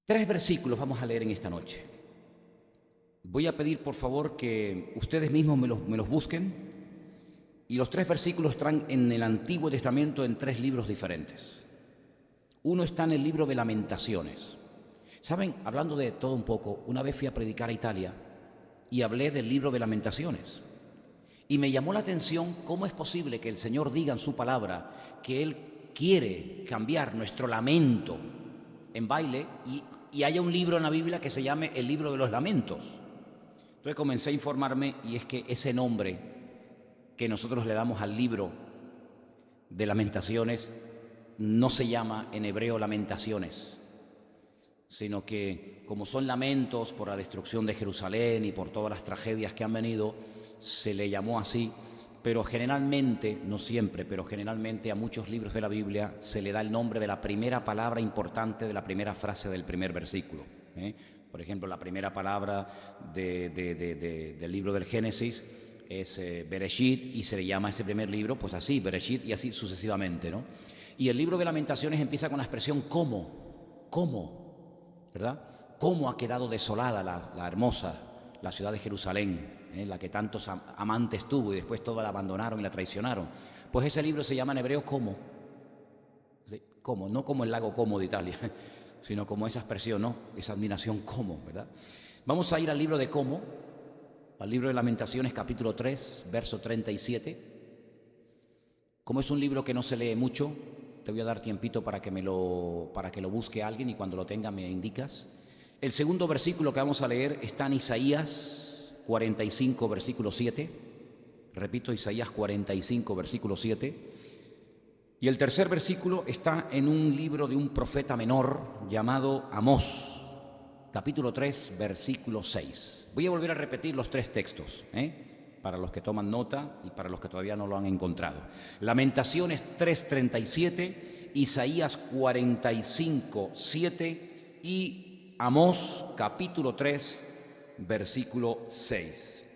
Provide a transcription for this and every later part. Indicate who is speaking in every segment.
Speaker 1: Tres versículos vamos a leer en esta noche. Voy a pedir por favor que ustedes mismos me los busquen. Y los tres versículos están en el Antiguo Testamento en tres libros diferentes. Uno está en el libro de Lamentaciones. ¿Saben? Hablando de todo un poco, una vez fui a predicar a Italia y hablé del libro de Lamentaciones. Y me llamó la atención cómo es posible que el Señor diga en su palabra que Él quiere cambiar nuestro lamento en baile y haya un libro en la Biblia que se llame el libro de los lamentos. Entonces comencé a informarme y es que ese nombre que nosotros le damos al libro de Lamentaciones no se llama en hebreo Lamentaciones, sino que como son lamentos por la destrucción de Jerusalén y por todas las tragedias que han venido, se le llamó así, pero generalmente, no siempre, pero generalmente a muchos libros de la Biblia se le da el nombre de la primera palabra importante de la primera frase del primer versículo. Por ejemplo, la primera palabra del libro del Génesis es Bereshit, y se le llama a ese primer libro pues así, Bereshit, y así sucesivamente, ¿no? Y el libro de Lamentaciones empieza con la expresión ¿cómo? ¿Verdad? ¿Cómo ha quedado desolada la hermosa, la ciudad de Jerusalén, la que tantos amantes tuvo y después todos la abandonaron y la traicionaron? Pues ese libro se llama en hebreo ¿cómo? ¿Sí? ¿Cómo? No como el lago Como de Italia, sino como esa expresión, ¿no? Esa admiración ¿cómo? ¿Verdad? Vamos a ir al libro de ¿cómo? Al libro de Lamentaciones, capítulo 3, verso 37. Como es un libro que no se lee mucho, te voy a dar tiempito para que lo busque alguien y cuando lo tenga me indicas. El segundo versículo que vamos a leer está en Isaías 45, versículo 7. Repito, Isaías 45, versículo 7. Y el tercer versículo está en un libro de un profeta menor llamado Amós, capítulo 3, versículo 6. Voy a volver a repetir los tres textos, para los que toman nota y para los que todavía no lo han encontrado. Lamentaciones 3:37, Isaías 45, 7 y Amós capítulo 3, versículo 6.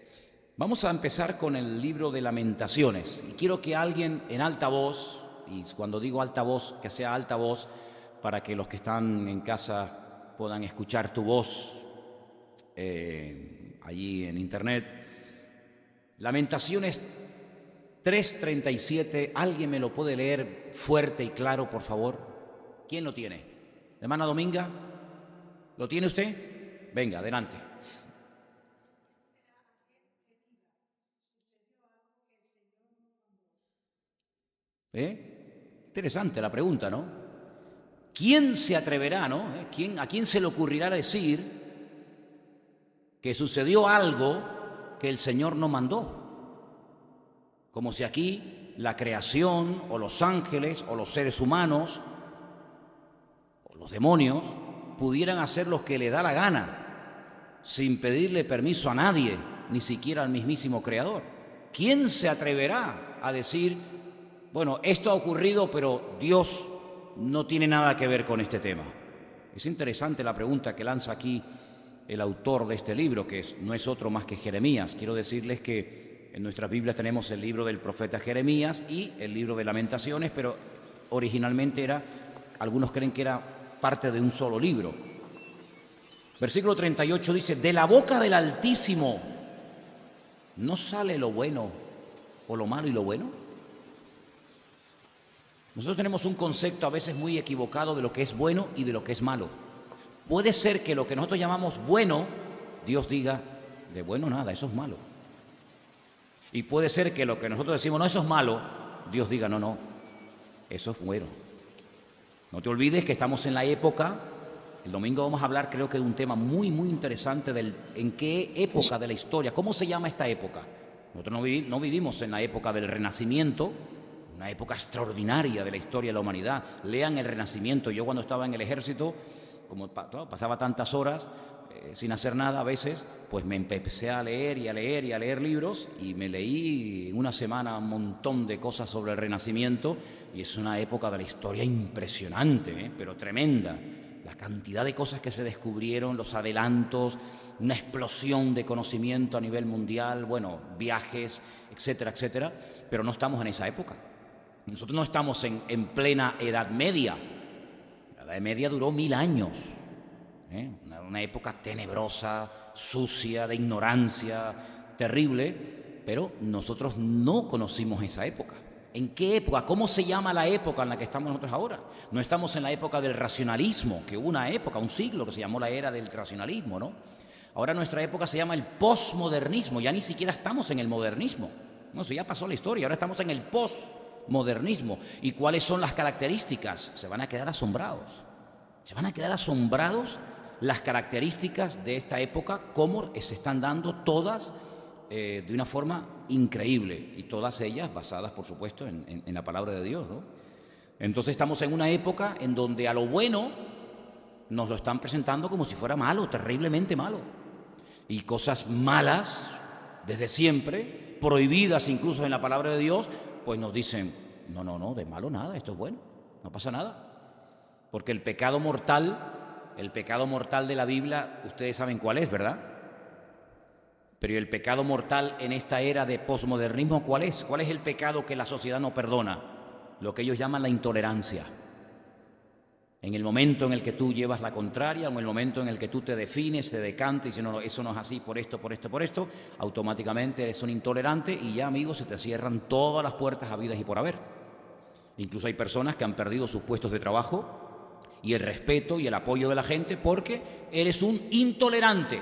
Speaker 1: Vamos a empezar con el libro de Lamentaciones y quiero que alguien en alta voz, y cuando digo alta voz, que sea alta voz para que los que están en casa puedan escuchar tu voz allí en internet. Lamentaciones 3:37, ¿alguien me lo puede leer fuerte y claro, por favor? ¿Quién lo tiene? Hermana Dominga, ¿lo tiene usted? Venga, adelante. Interesante la pregunta, ¿no? ¿Quién se atreverá, no? ¿A quién se le ocurrirá decir que sucedió algo que el Señor no mandó? Como si aquí la creación o los ángeles o los seres humanos o los demonios pudieran hacer lo que le da la gana sin pedirle permiso a nadie, ni siquiera al mismísimo Creador. ¿Quién se atreverá a decir, bueno, esto ha ocurrido, pero Dios no tiene nada que ver con este tema? Es interesante la pregunta que lanza aquí el autor de este libro, que no es otro más que Jeremías. Quiero decirles que en nuestras Biblias tenemos el libro del profeta Jeremías y el libro de Lamentaciones, pero originalmente algunos creen que era parte de un solo libro. Versículo 38 dice, de la boca del Altísimo no sale lo bueno o lo malo y lo bueno. Nosotros tenemos un concepto a veces muy equivocado de lo que es bueno y de lo que es malo. Puede ser que lo que nosotros llamamos bueno, Dios diga, de bueno nada, eso es malo. Y puede ser que lo que nosotros decimos, no, eso es malo, Dios diga, no, eso es bueno. No te olvides que estamos en la época, el domingo vamos a hablar creo que de un tema muy, muy interesante en qué época de la historia, ¿cómo se llama esta época? Nosotros no vivimos en la época del Renacimiento, una época extraordinaria de la historia de la humanidad. Lean el Renacimiento. Yo cuando estaba en el ejército, como pasaba tantas horas sin hacer nada a veces, pues me empecé a leer y a leer y a leer libros y me leí en una semana un montón de cosas sobre el Renacimiento y es una época de la historia impresionante, pero tremenda. La cantidad de cosas que se descubrieron, los adelantos, una explosión de conocimiento a nivel mundial, bueno, viajes, etcétera, etcétera, pero no estamos en esa época. Nosotros no estamos en plena Edad Media. La Edad Media duró 1000 años. Una época tenebrosa, sucia, de ignorancia, terrible, pero nosotros no conocimos esa época. ¿En qué época? ¿Cómo se llama la época en la que estamos nosotros ahora? No estamos en la época del racionalismo, que hubo una época, un siglo que se llamó la era del racionalismo, ¿no? Ahora nuestra época se llama el posmodernismo, ya ni siquiera estamos en el modernismo. No, eso ya pasó la historia, ahora estamos en el posmodernismo. ¿Y cuáles son las características? Se van a quedar asombrados. Se van a quedar asombrados las características de esta época, cómo se están dando todas de una forma increíble, y todas ellas basadas, por supuesto, en la palabra de Dios, ¿no? Entonces estamos en una época en donde a lo bueno nos lo están presentando como si fuera malo, terriblemente malo. Y cosas malas, desde siempre, prohibidas incluso en la palabra de Dios, pues nos dicen, no, de malo nada, esto es bueno, no pasa nada. Porque el pecado mortal de la Biblia, ustedes saben cuál es, ¿verdad? Pero el pecado mortal en esta era de posmodernismo, ¿cuál es? ¿Cuál es el pecado que la sociedad no perdona? Lo que ellos llaman la intolerancia. En el momento en el que tú llevas la contraria, o en el momento en el que tú te defines, te decantas y dices, no, eso no es así, por esto, automáticamente eres un intolerante y ya, amigos, se te cierran todas las puertas habidas y por haber. Incluso hay personas que han perdido sus puestos de trabajo y el respeto y el apoyo de la gente porque eres un intolerante.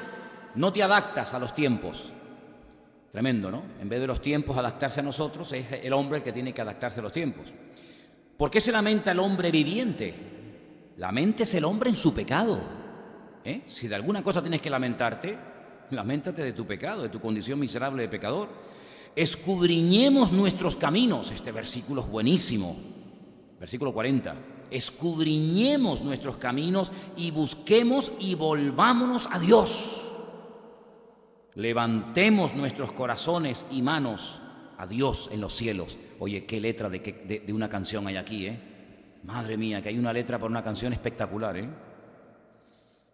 Speaker 1: No te adaptas a los tiempos. Tremendo, ¿no? En vez de los tiempos adaptarse a nosotros, es el hombre el que tiene que adaptarse a los tiempos. ¿Por qué se lamenta el hombre viviente? Laméntese el hombre en su pecado. Si de alguna cosa tienes que lamentarte, laméntate de tu pecado, de tu condición miserable de pecador. Escudriñemos nuestros caminos. Este versículo es buenísimo. Versículo 40. Escudriñemos nuestros caminos y busquemos y volvámonos a Dios. Levantemos nuestros corazones y manos a Dios en los cielos. Oye, qué letra de una canción hay aquí, Madre mía, que hay una letra para una canción espectacular,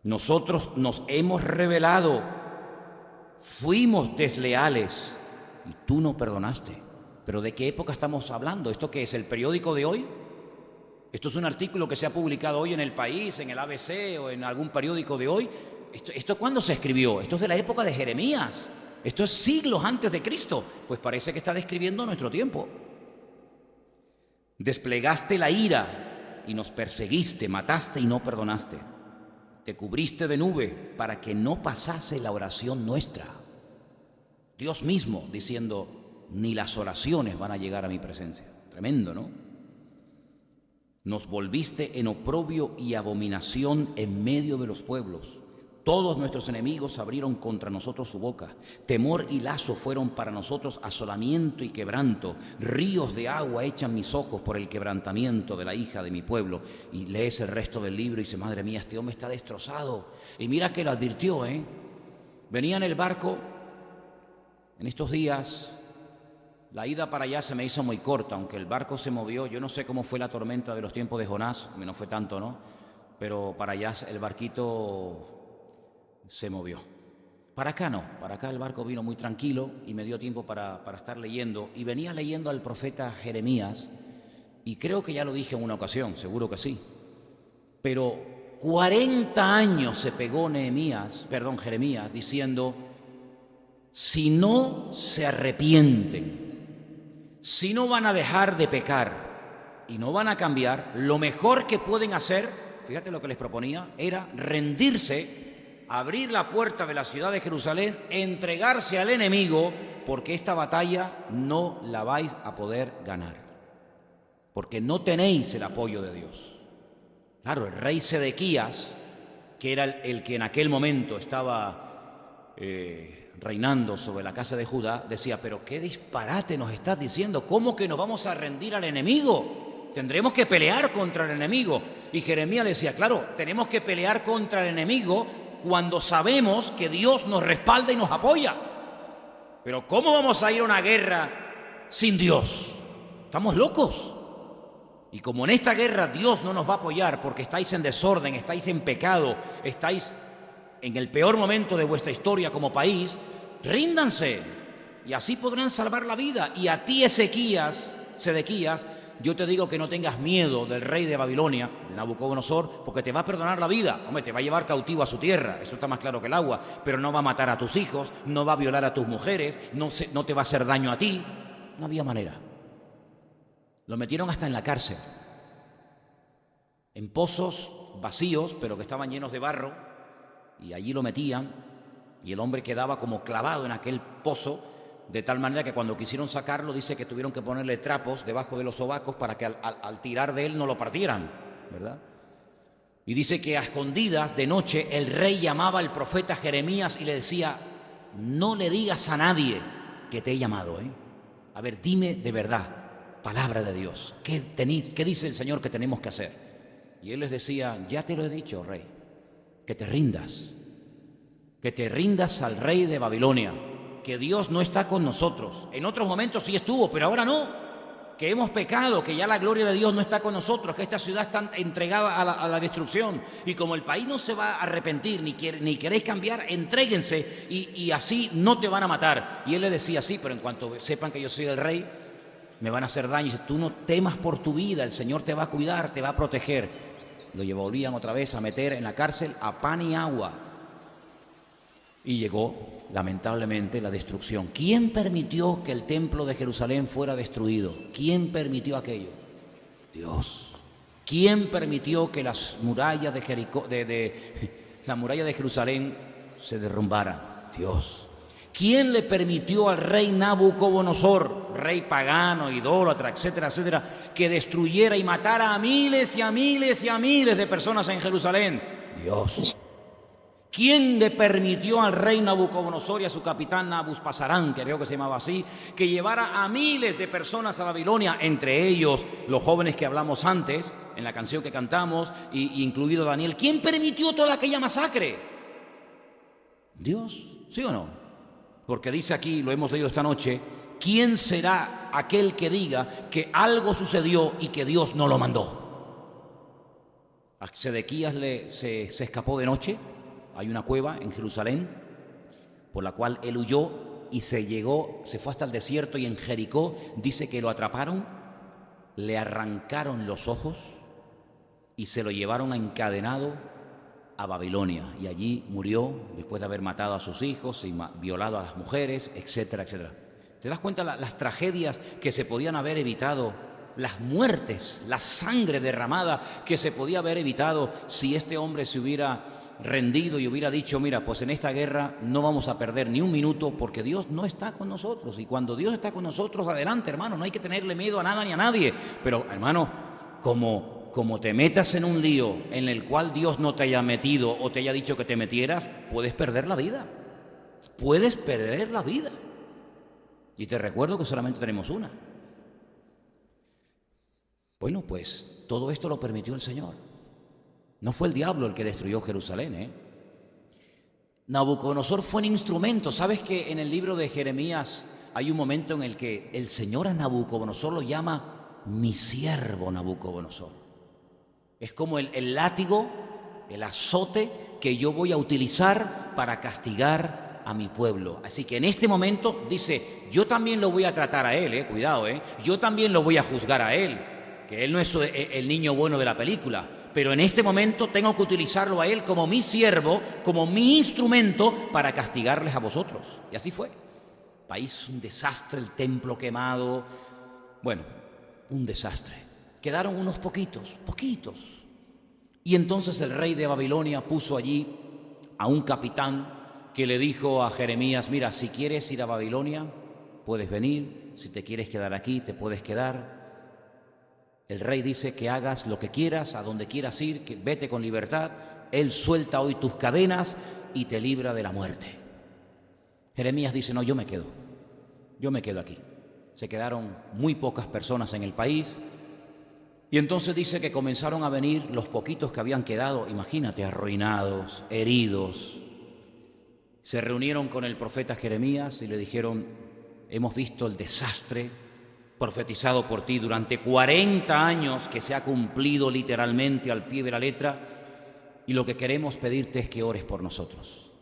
Speaker 1: Nosotros nos hemos rebelado, fuimos desleales y tú no perdonaste. ¿Pero de qué época estamos hablando? ¿Esto qué es, el periódico de hoy? ¿Esto es un artículo que se ha publicado hoy en El País, en el ABC o en algún periódico de hoy? ¿Esto cuándo se escribió? Esto es de la época de Jeremías. Esto es siglos antes de Cristo. Pues parece que está describiendo nuestro tiempo. Desplegaste la ira y nos perseguiste, mataste y no perdonaste. Te cubriste de nube para que no pasase la oración nuestra. Dios mismo diciendo, ni las oraciones van a llegar a mi presencia. Tremendo, ¿no? Nos volviste en oprobio y abominación en medio de los pueblos. Todos nuestros enemigos abrieron contra nosotros su boca. Temor y lazo fueron para nosotros asolamiento y quebranto. Ríos de agua echan mis ojos por el quebrantamiento de la hija de mi pueblo. Y lees el resto del libro y dice, madre mía, este hombre está destrozado. Y mira que lo advirtió, Venía en el barco en estos días. La ida para allá se me hizo muy corta, aunque el barco se movió. Yo no sé cómo fue la tormenta de los tiempos de Jonás, no fue tanto, ¿no? Pero para allá el barquito se movió. Para acá no, para acá el barco vino muy tranquilo y me dio tiempo para estar leyendo. Y venía leyendo al profeta Jeremías, y creo que ya lo dije en una ocasión, seguro que sí. Pero 40 años se pegó Jeremías, diciendo, si no se arrepienten, si no van a dejar de pecar y no van a cambiar, lo mejor que pueden hacer, fíjate lo que les proponía, era rendirse, abrir la puerta de la ciudad de Jerusalén, entregarse al enemigo, porque esta batalla no la vais a poder ganar, porque no tenéis el apoyo de Dios. Claro, el rey Sedequías, que era el que en aquel momento estaba reinando sobre la casa de Judá, decía, pero qué disparate nos estás diciendo, ¿cómo que nos vamos a rendir al enemigo? Tendremos que pelear contra el enemigo. Y Jeremías le decía, claro, tenemos que pelear contra el enemigo cuando sabemos que Dios nos respalda y nos apoya. Pero ¿cómo vamos a ir a una guerra sin Dios? Estamos locos. Y como en esta guerra Dios no nos va a apoyar porque estáis en desorden, estáis en pecado, estáis en el peor momento de vuestra historia como país, ríndanse y así podrán salvar la vida. Y a ti, Sedequías, yo te digo que no tengas miedo del rey de Babilonia, de Nabucodonosor, porque te va a perdonar la vida. Hombre, te va a llevar cautivo a su tierra, eso está más claro que el agua, pero no va a matar a tus hijos, no va a violar a tus mujeres, no te va a hacer daño a ti. No había manera. Lo metieron hasta en la cárcel, en pozos vacíos, pero que estaban llenos de barro, y allí lo metían, y el hombre quedaba como clavado en aquel pozo, de tal manera que cuando quisieron sacarlo, dice que tuvieron que ponerle trapos debajo de los sobacos para que al tirar de él no lo partieran, ¿verdad? Y dice que a escondidas, de noche, el rey llamaba al profeta Jeremías y le decía: no le digas a nadie que te he llamado, ¿eh? A ver, dime de verdad, palabra de Dios, ¿qué dice el Señor que tenemos que hacer? Y él les decía: ya te lo he dicho, rey, que te rindas al rey de Babilonia, que Dios no está con nosotros. En otros momentos sí estuvo, pero ahora no, que hemos pecado, que ya la gloria de Dios no está con nosotros, que esta ciudad está entregada a la destrucción, y como el país no se va a arrepentir, ni queréis cambiar, entréguense, y así no te van a matar. Y él le decía: sí, pero en cuanto sepan que yo soy el rey, me van a hacer daño. Y dice: tú no temas por tu vida, el Señor te va a cuidar, te va a proteger. Lo volvían otra vez a meter en la cárcel a pan y agua. Y llegó, lamentablemente, la destrucción. ¿Quién permitió que el templo de Jerusalén fuera destruido? ¿Quién permitió aquello? Dios. ¿Quién permitió que las murallas de Jericó, la muralla de Jerusalén se derrumbara? Dios. ¿Quién le permitió al rey Nabucodonosor, rey pagano, idólatra, etcétera, etcétera, que destruyera y matara a miles y a miles y a miles de personas en Jerusalén? Dios. ¿Quién le permitió al rey Nabucodonosor y a su capitán Nabuspasarán, que creo que se llamaba así, que llevara a miles de personas a Babilonia, entre ellos los jóvenes que hablamos antes, en la canción que cantamos, y incluido Daniel? ¿Quién permitió toda aquella masacre? ¿Dios? ¿Sí o no? Porque dice aquí, lo hemos leído esta noche: ¿quién será aquel que diga que algo sucedió y que Dios no lo mandó? A Sedequías se escapó de noche. Hay una cueva en Jerusalén por la cual él huyó y se fue hasta el desierto, y en Jericó dice que lo atraparon, le arrancaron los ojos y se lo llevaron encadenado a Babilonia, y allí murió después de haber matado a sus hijos y violado a las mujeres, etcétera, etcétera. ¿Te das cuenta las tragedias que se podían haber evitado? Las muertes, la sangre derramada que se podía haber evitado si este hombre se hubiera rendido y hubiera dicho: mira, pues en esta guerra no vamos a perder ni un minuto, porque Dios no está con nosotros. Y cuando Dios está con nosotros, adelante, hermano, no hay que tenerle miedo a nada ni a nadie. Pero, hermano, como te metas en un lío en el cual Dios no te haya metido o te haya dicho que te metieras, puedes perder la vida. Puedes perder la vida. Y te recuerdo que solamente tenemos una. Bueno, pues todo esto lo permitió el Señor. No fue el diablo el que destruyó Jerusalén, ¿eh? Nabucodonosor fue un instrumento. ¿Sabes que en el libro de Jeremías hay un momento en el que el Señor a Nabucodonosor lo llama mi siervo Nabucodonosor? Es como el látigo, el azote que yo voy a utilizar para castigar a mi pueblo. Así que en este momento dice: yo también lo voy a tratar a él, cuidado, yo también lo voy a juzgar a él, que él no es el niño bueno de la película. Pero en este momento tengo que utilizarlo a él como mi siervo, como mi instrumento para castigarles a vosotros. Y así fue. País, un desastre, el templo quemado. Bueno, un desastre. Quedaron unos poquitos. Y entonces el rey de Babilonia puso allí a un capitán que le dijo a Jeremías: mira, si quieres ir a Babilonia, puedes venir. Si te quieres quedar aquí, te puedes quedar. El rey dice que hagas lo que quieras, a donde quieras ir, que vete con libertad. Él suelta hoy tus cadenas y te libra de la muerte. Jeremías dice: no, yo me quedo aquí. Se quedaron muy pocas personas en el país, y entonces dice que comenzaron a venir los poquitos que habían quedado, imagínate, arruinados, heridos. Se reunieron con el profeta Jeremías y le dijeron: hemos visto el desastre profetizado por ti durante 40 años, que se ha cumplido literalmente al pie de la letra, y lo que queremos pedirte es que ores por nosotros.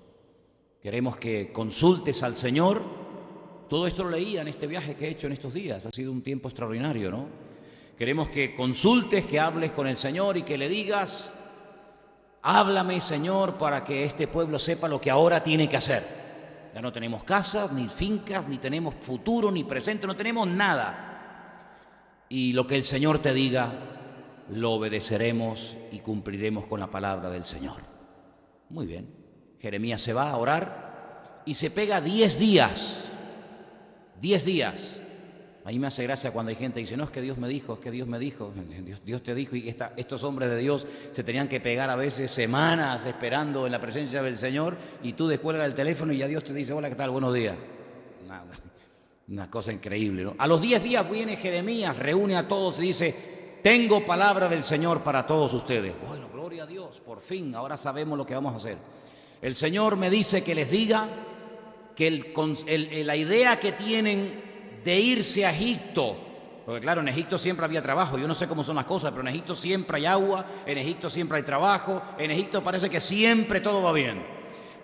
Speaker 1: Queremos que consultes al Señor. Todo esto lo leía en este viaje que he hecho en estos días. Ha sido un tiempo extraordinario, ¿no? Queremos que consultes, que hables con el Señor y que le digas: háblame, Señor, para que este pueblo sepa lo que ahora tiene que hacer. Ya no tenemos casas, ni fincas, ni tenemos futuro, ni presente, no tenemos nada. Y lo que el Señor te diga, lo obedeceremos y cumpliremos con la palabra del Señor. Muy bien. Jeremías se va a orar y se pega 10 días. 10 días. A mí me hace gracia cuando hay gente que dice: no, es que Dios me dijo, es que Dios me dijo. Dios te dijo. Y estos hombres de Dios se tenían que pegar a veces semanas esperando en la presencia del Señor, y tú descuelgas el teléfono y ya Dios te dice: hola, ¿qué tal? Buenos días. Una cosa increíble, ¿no? A los 10 días viene Jeremías, reúne a todos y dice: tengo palabra del Señor para todos ustedes. Bueno, gloria a Dios, por fin, ahora sabemos lo que vamos a hacer. El Señor me dice que les diga que la idea que tienen de irse a Egipto, porque claro, en Egipto siempre había trabajo. Yo no sé cómo son las cosas, pero en Egipto siempre hay agua, en Egipto siempre hay trabajo, en Egipto parece que siempre todo va bien.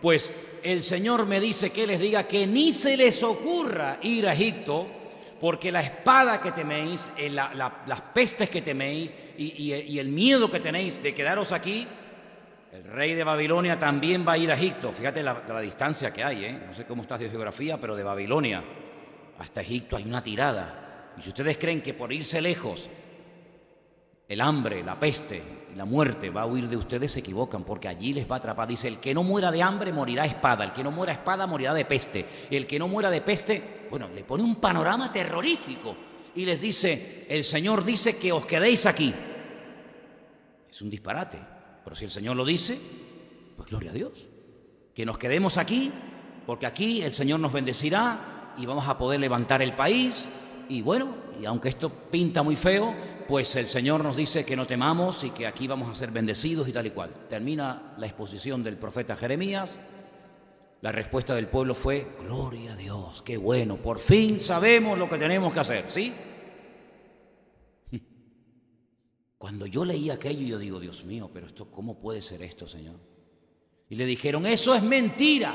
Speaker 1: Pues el Señor me dice que les diga que ni se les ocurra ir a Egipto, porque la espada que teméis, las pestes que teméis y el miedo que tenéis de quedaros aquí, el rey de Babilonia también va a ir a Egipto. Fíjate la distancia que hay, ¿eh? No sé cómo estás de geografía, pero de Babilonia hasta Egipto hay una tirada. Y si ustedes creen que por irse lejos el hambre, la peste y la muerte va a huir de ustedes, se equivocan, porque allí les va a atrapar. Dice: el que no muera de hambre morirá a espada, el que no muera a espada morirá de peste, y el que no muera de peste, bueno, le pone un panorama terrorífico y les dice: el Señor dice que os quedéis aquí. Es un disparate, pero si el Señor lo dice, pues gloria a Dios, que nos quedemos aquí, porque aquí el Señor nos bendecirá y vamos a poder levantar el país. Y bueno, y aunque esto pinta muy feo, pues el Señor nos dice que no temamos y que aquí vamos a ser bendecidos y tal y cual. Termina la exposición del profeta Jeremías. La respuesta del pueblo fue: gloria a Dios, qué bueno, por fin sabemos lo que tenemos que hacer, ¿sí? Cuando yo leí aquello, yo digo: Dios mío, pero esto, ¿cómo puede ser esto, Señor? Y le dijeron: eso es mentira.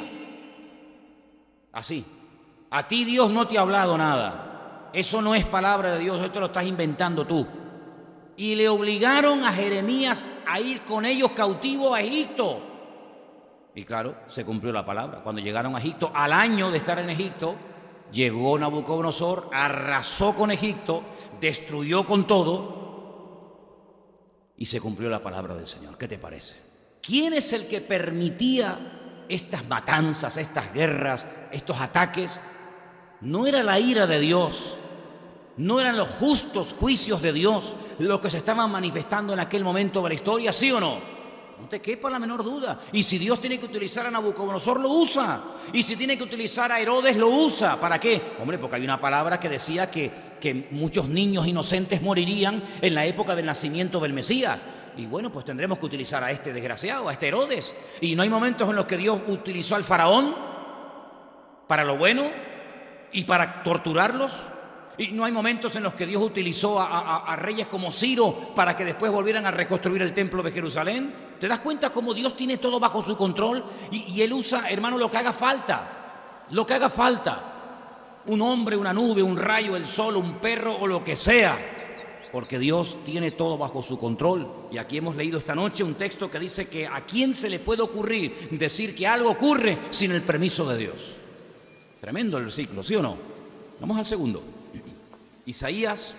Speaker 1: Así: a ti Dios no te ha hablado nada. Eso no es palabra de Dios, esto lo estás inventando tú. Y le obligaron a Jeremías a ir con ellos cautivo a Egipto. Y claro, se cumplió la palabra. Cuando llegaron a Egipto, al año de estar en Egipto, llegó Nabucodonosor, arrasó con Egipto, destruyó con todo, y se cumplió la palabra del Señor. ¿Qué te parece? ¿Quién es el que permitía estas matanzas, estas guerras, estos ataques? No era la ira de Dios, no eran los justos juicios de Dios los que se estaban manifestando en aquel momento de la historia, ¿sí o no? No te quepa la menor duda. Y si Dios tiene que utilizar a Nabucodonosor, lo usa. Y si tiene que utilizar a Herodes, lo usa. ¿Para qué? Hombre, porque hay una palabra que decía que muchos niños inocentes morirían en la época del nacimiento del Mesías. Y bueno, pues tendremos que utilizar a este desgraciado, a este Herodes. Y no hay momentos en los que Dios utilizó al faraón para lo bueno y para torturarlos. Y no hay momentos en los que Dios utilizó a reyes como Ciro para que después volvieran a reconstruir el templo de Jerusalén. ¿Te das cuenta cómo Dios tiene todo bajo su control? Y Él usa, hermano, lo que haga falta. Lo que haga falta. Un hombre, una nube, un rayo, el sol, un perro o lo que sea. Porque Dios tiene todo bajo su control. Y aquí hemos leído esta noche un texto que dice que a quién se le puede ocurrir decir que algo ocurre sin el permiso de Dios. Tremendo el versículo, ¿sí o no? Vamos al segundo. Isaías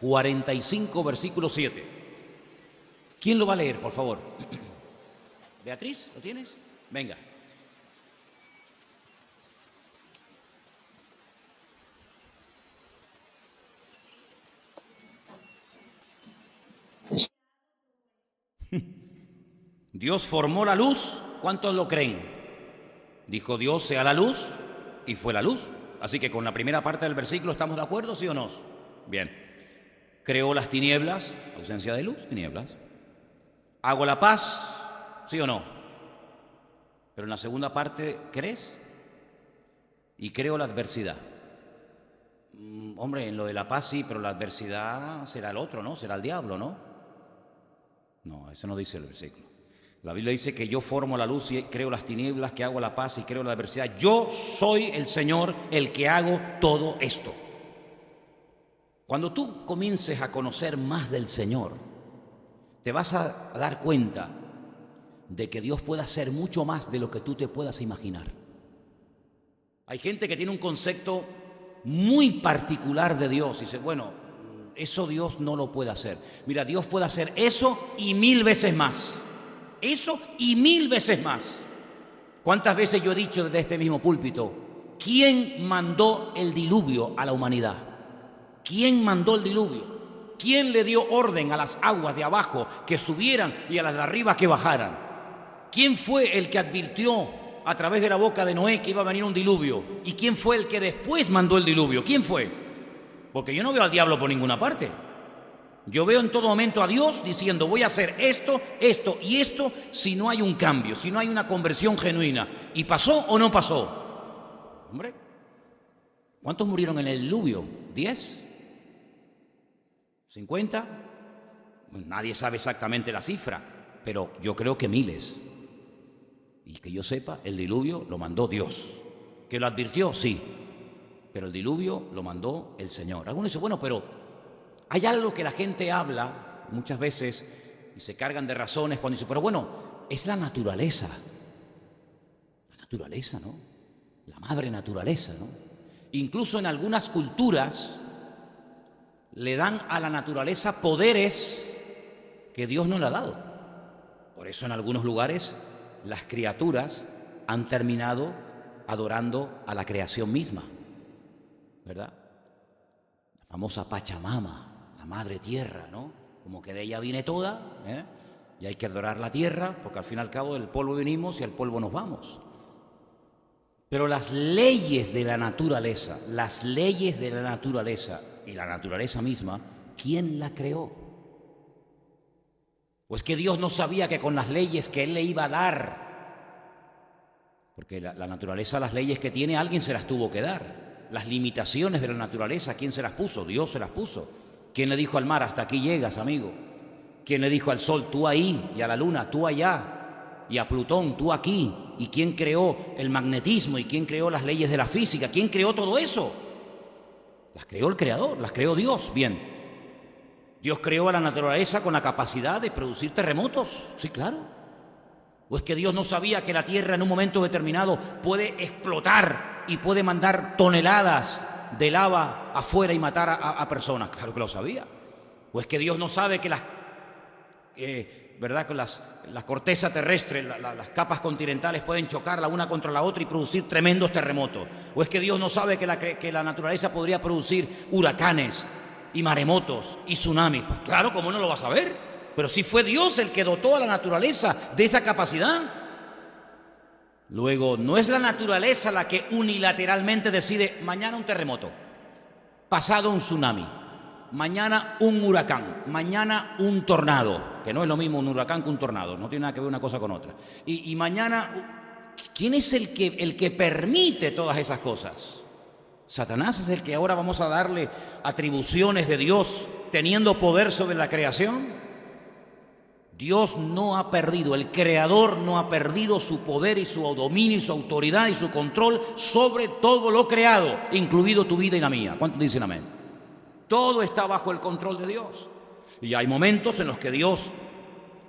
Speaker 1: 45, versículo 7. ¿Quién lo va a leer, por favor? Beatriz, ¿lo tienes? Venga. Dios formó la luz, ¿cuántos lo creen? Dijo Dios: sea la luz, y fue la luz. Así que con la primera parte del versículo, ¿estamos de acuerdo, sí o no? Bien. Creó las tinieblas, ausencia de luz, tinieblas. Hago la paz, sí o no. Pero en la segunda parte, ¿crees? Y creo la adversidad. Hombre, en lo de la paz sí, pero la adversidad será el otro, ¿no? Será el diablo, ¿no? No, eso no dice el versículo. La Biblia dice que yo formo la luz y creo las tinieblas, que hago la paz y creo la adversidad. Yo soy el Señor el que hago todo esto. Cuando tú comiences a conocer más del Señor, te vas a dar cuenta de que Dios puede hacer mucho más de lo que tú te puedas imaginar. Hay gente que tiene un concepto muy particular de Dios y dice, bueno, eso Dios no lo puede hacer. Mira, Dios puede hacer eso y 1000 veces más. Eso y 1000 veces más. ¿Cuántas veces yo he dicho desde este mismo púlpito, quién mandó el diluvio a la humanidad? ¿Quién mandó el diluvio? ¿Quién le dio orden a las aguas de abajo que subieran y a las de arriba que bajaran? ¿Quién fue el que advirtió a través de la boca de Noé que iba a venir un diluvio? ¿Y quién fue el que después mandó el diluvio? ¿Quién fue? Porque yo no veo al diablo por ninguna parte. Yo veo en todo momento a Dios diciendo, voy a hacer esto, esto y esto, si no hay un cambio, si no hay una conversión genuina. ¿Y pasó o no pasó? Hombre, ¿cuántos murieron en el diluvio? ¿10? ¿50? Bueno, nadie sabe exactamente la cifra, pero yo creo que miles. Y que yo sepa, el diluvio lo mandó Dios. ¿Que lo advirtió? Sí. Pero el diluvio lo mandó el Señor. Algunos dicen, bueno, pero hay algo que la gente habla muchas veces y se cargan de razones cuando dicen, pero bueno, es la naturaleza. La naturaleza, ¿no? La madre naturaleza, ¿no? Incluso en algunas culturas le dan a la naturaleza poderes que Dios no le ha dado. Por eso en algunos lugares las criaturas han terminado adorando a la creación misma, ¿verdad? La famosa Pachamama, la madre tierra, ¿no? Como que de ella viene toda, ¿eh? Y hay que adorar la tierra, porque al fin y al cabo del polvo venimos y al polvo nos vamos. Pero las leyes de la naturaleza, y la naturaleza misma, ¿quién la creó? ¿O es que Dios no sabía que con las leyes que Él le iba a dar? Porque la naturaleza, las leyes que tiene, alguien se las tuvo que dar. Las limitaciones de la naturaleza, ¿quién se las puso? Dios se las puso. ¿Quién le dijo al mar, hasta aquí llegas, amigo? ¿Quién le dijo al sol, tú ahí? Y a la luna, tú allá? Y a Plutón, tú aquí. ¿Y quién creó el magnetismo? ¿Y quién creó las leyes de la física? ¿Quién creó todo eso? Las creó el Creador, las creó Dios. Bien, Dios creó a la naturaleza con la capacidad de producir terremotos. Sí, claro. ¿O es que Dios no sabía que la Tierra en un momento determinado puede explotar y puede mandar toneladas de lava afuera y matar a personas? Claro que lo sabía. ¿O es que Dios no sabe que ¿verdad? Que la corteza terrestre, las capas continentales pueden chocar la una contra la otra y producir tremendos terremotos? ¿O es que Dios no sabe que la naturaleza podría producir huracanes y maremotos y tsunamis? Pues claro, ¿cómo no lo va a saber? Pero sí fue Dios el que dotó a la naturaleza de esa capacidad. Luego, no es la naturaleza la que unilateralmente decide mañana un terremoto, pasado un tsunami, mañana un huracán, mañana un tornado, que no es lo mismo un huracán que un tornado, no tiene nada que ver una cosa con otra. Y mañana, ¿quién es el que permite todas esas cosas? Satanás es el que ahora vamos a darle atribuciones de Dios teniendo poder sobre la creación. Dios no ha perdido, el Creador no ha perdido su poder y su dominio y su autoridad y su control sobre todo lo creado, incluido tu vida y la mía. ¿Cuántos dicen amén? Todo está bajo el control de Dios. Y hay momentos en los que Dios,